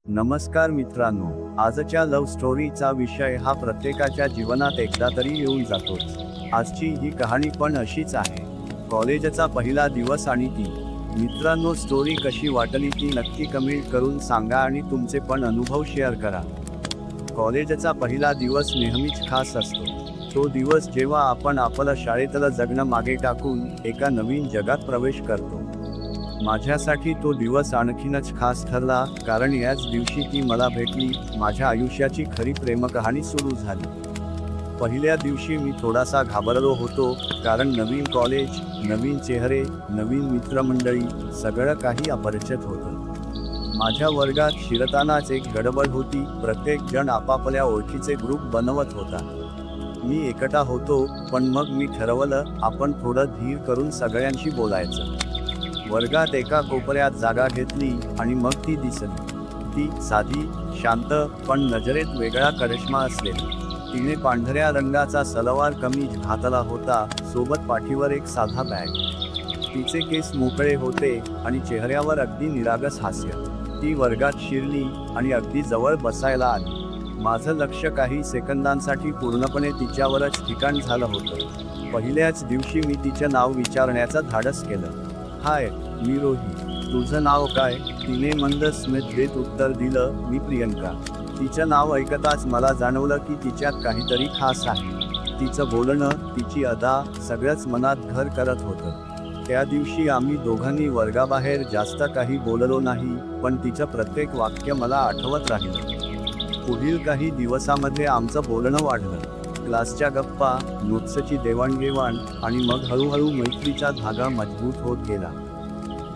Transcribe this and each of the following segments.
नमस्कार मित्रांनो, आजच्या लव्ह स्टोरीचा विषय हा प्रत्येकाच्या जीवनात एकदा तरी येऊन जातोच। आजची ही कहाणी पण अशीच आहे। कॉलेजचा पहिला दिवस आणि ती। मित्रांनो, स्टोरी कशी वाटली ती नक्की कमेंट करून सांगा आणि तुमचे पण अनुभव शेअर करा। कॉलेजचा पहिला दिवस नेहमीच खास असतो। तो दिवस जेव्हा आपण आपलं शाळेतलं जगणं मागे टाकून एका नवीन जगात प्रवेश करतो। माझ्यासाठी तो दिवस आणखीनच खास ठरला, कारण याच दिवशी ती मला भेटली। माझ्या आयुष्याची खरी प्रेमकहाणी सुरू झाली। पहिल्या दिवशी मी थोडासा घाबरलो होतो, कारण नवीन कॉलेज, नवीन चेहरे, नवीन मित्रमंडळी, सगळं काही अपरिचित होतं। माझ्या वर्गात शिरतानाच एक गडबड होती। प्रत्येक जण आपापल्या ओळखीचे ग्रुप बनवत होता। मी एकटा होतो, पण मग मी ठरवलं, आपण थोडं धीर करून सगळ्यांशी बोलायचं। वर्गात एका कोपऱ्यात जागा घेतली आणि मग ती दिसली। ती साधी, शांत, पण नजरेत वेगळा करिश्मा असलेली। तिने पांढऱ्या रंगाचा सलवार कमीज घातला होता, सोबत पाठीवर एक साधा बॅग। तिचे केस मोकळे होते आणि चेहऱ्यावर अगदी निरागस हास्य। ती वर्गात शिरली आणि अगदी जवळ बसायला आली। माझं लक्ष काही सेकंदांसाठी पूर्णपणे तिच्यावरच ठिकाण झालं होतं। पहिल्याच दिवशी मी तिचं नाव विचारण्याचं धाडस केलं। हाय, मी रोही, तुझं नाव काय? तिने मंद स्मित देत उत्तर दिलं, मी प्रियंका। तिचं नाव ऐकताच मला जाणवलं की तिच्यात काहीतरी खास आहे। तिचं बोलणं, तिची अदा, सगळंच मनात घर करत होतं। त्या दिवशी आम्ही दोघांनी वर्गाबाहेर जास्त काही बोललो नाही, पण तिचं प्रत्येक वाक्य मला आठवत राहिलं। पुढील काही दिवसामध्ये आमचं बोलणं वाढलं। क्लासच्या गप्पा, नोट्सची देवाणघेवाण आणि मग हळूहळू मैत्रीचा धागा मजबूत होत गेला।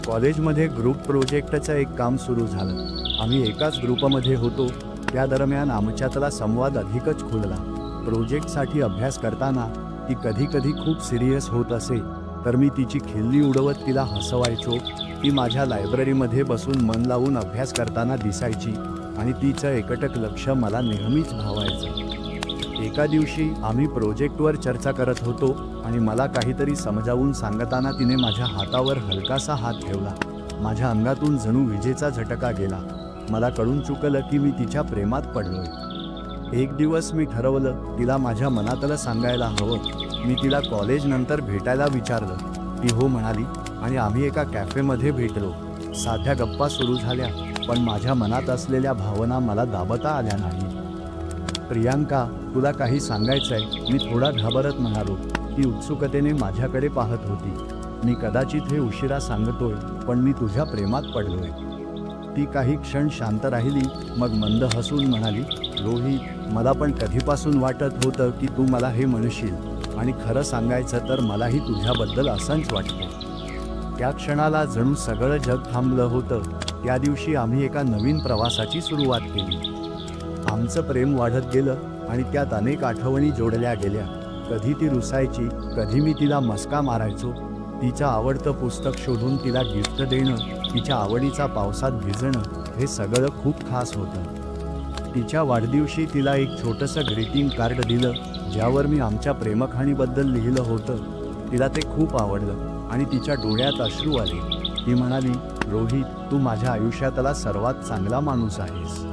कॉलेजमध्ये ग्रुप प्रोजेक्टचं एक काम सुरू झालं। आम्ही एकाच ग्रुपमध्ये होतो। त्या दरम्यान आमच्यातला संवाद अधिकच खुलला। प्रोजेक्टसाठी अभ्यास करताना ती कधी खूप सिरियस होत असे, तर मी तिची खिल्ली उडवत तिला हसवायचो। ती माझ्या लायब्ररीमध्ये बसून मन लावून अभ्यास करताना दिसायची आणि तिचं एकटक लक्ष मला नेहमीच भावायचं। एका दिवशी आम्ही प्रोजेक्टवर चर्चा करत होतो आणि मला काहीतरी समजावून सांगताना तिने माझ्या हातावर हलकासा हात ठेवला। माझ्या अंगातून जणू विजेचा झटका गेला। मला कळून चुकलं की मी तिच्या प्रेमात पडलोय। एक दिवस मी ठरवलं, तिला माझ्या मनातलं सांगायला हवं। मी तिला कॉलेज नंतर भेटायला विचारलं। ती हो म्हणाली आणि आम्ही एका कॅफेमध्ये भेटलो। साध्या गप्पा सुरू झाल्या, पण माझ्या मनात असलेल्या भावना मला दाबता आल्या नाही। प्रियांका, तुला काही सांगायचंय? मी थोडा घाबरत म्हणालो। ती उत्सुकतेने माझ्याकडे पाहत होती। मी कदाचित हे उशिरा सांगतोय, पण मी तुझ्या प्रेमात पडलोय। ती काही क्षण शांत राहिली, मग मंद हसून म्हणाली, रोहित, मला पण कधीपासून वाटत होतं की तू मला हे म्हणशील, आणि खरं सांगायचं तर मलाही तुझ्याबद्दल असंच वाटतं। त्या क्षणाला जणू सगळं जग थांबलं होतं। त्या दिवशी आम्ही एका नवीन प्रवासाची सुरुवात केली। आमचं प्रेम वाढत गेलं आणि त्यात अनेक आठवणी जोडल्या गेल्या। कधी ती रुसायची, कधी मी तिला मस्का मारायचो। तिचं आवडतं पुस्तक शोधून तिला गिफ्ट देणं, तिच्या आवडीचा पावसात भिजणं, हे सगळं खूप खास होतं। तिच्या वाढदिवशी तिला एक छोटंसं ग्रीटिंग कार्ड दिलं, ज्यावर मी आमच्या प्रेमकहाणीबद्दल लिहिलं होतं। तिला ते खूप आवडलं आणि तिच्या डोळ्यात अश्रू आले। ती म्हणाली, रोहित, तू माझ्या आयुष्यातला सर्वात चांगला माणूस आहेस।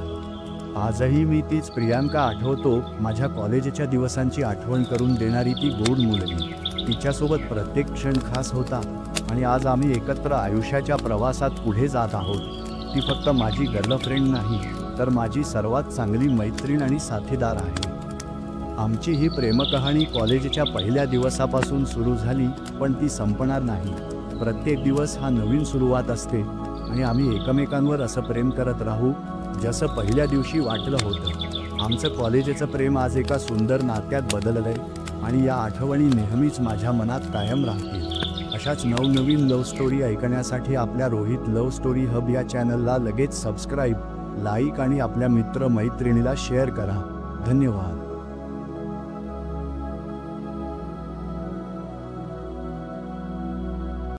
आजही मी तीच प्रियांका आठवतो, माझ्या कॉलेजच्या दिवसांची आठवण करून देणारी ती गोड मुलगी। तिच्यासोबत प्रत्येक क्षण खास होता आणि आज आम्ही एकत्र आयुष्याच्या प्रवासात पुढे जात आहोत। ती फक्त माझी गर्लफ्रेंड नाही, तर माझी सर्वात चांगली मैत्रीण आणि साथीदार आहे। आमची ही प्रेमकहाणी कॉलेजच्या पहिल्या दिवसापासून सुरू झाली, पण ती संपणार नाही। प्रत्येक दिवस हा नवीन सुरुवात असते आणि आम्ही एकमेकांवर असं प्रेम करत राहू, जसं पहिल्या दिवशी वाटलं होतं। आमचं कॉलेजचं प्रेम आज एका सुंदर नात्यात बदललंय आणि या आठवणी नेहमीच माझ्या मनात कायम राहतील। अशाच नवनवीन लव्ह स्टोरी ऐकण्यासाठी आपल्या रोहित लव्ह स्टोरी हब या चॅनलला लगेच सबस्क्राईब, लाईक आणि आपल्या मित्र मैत्रिणीला शेअर करा। धन्यवाद।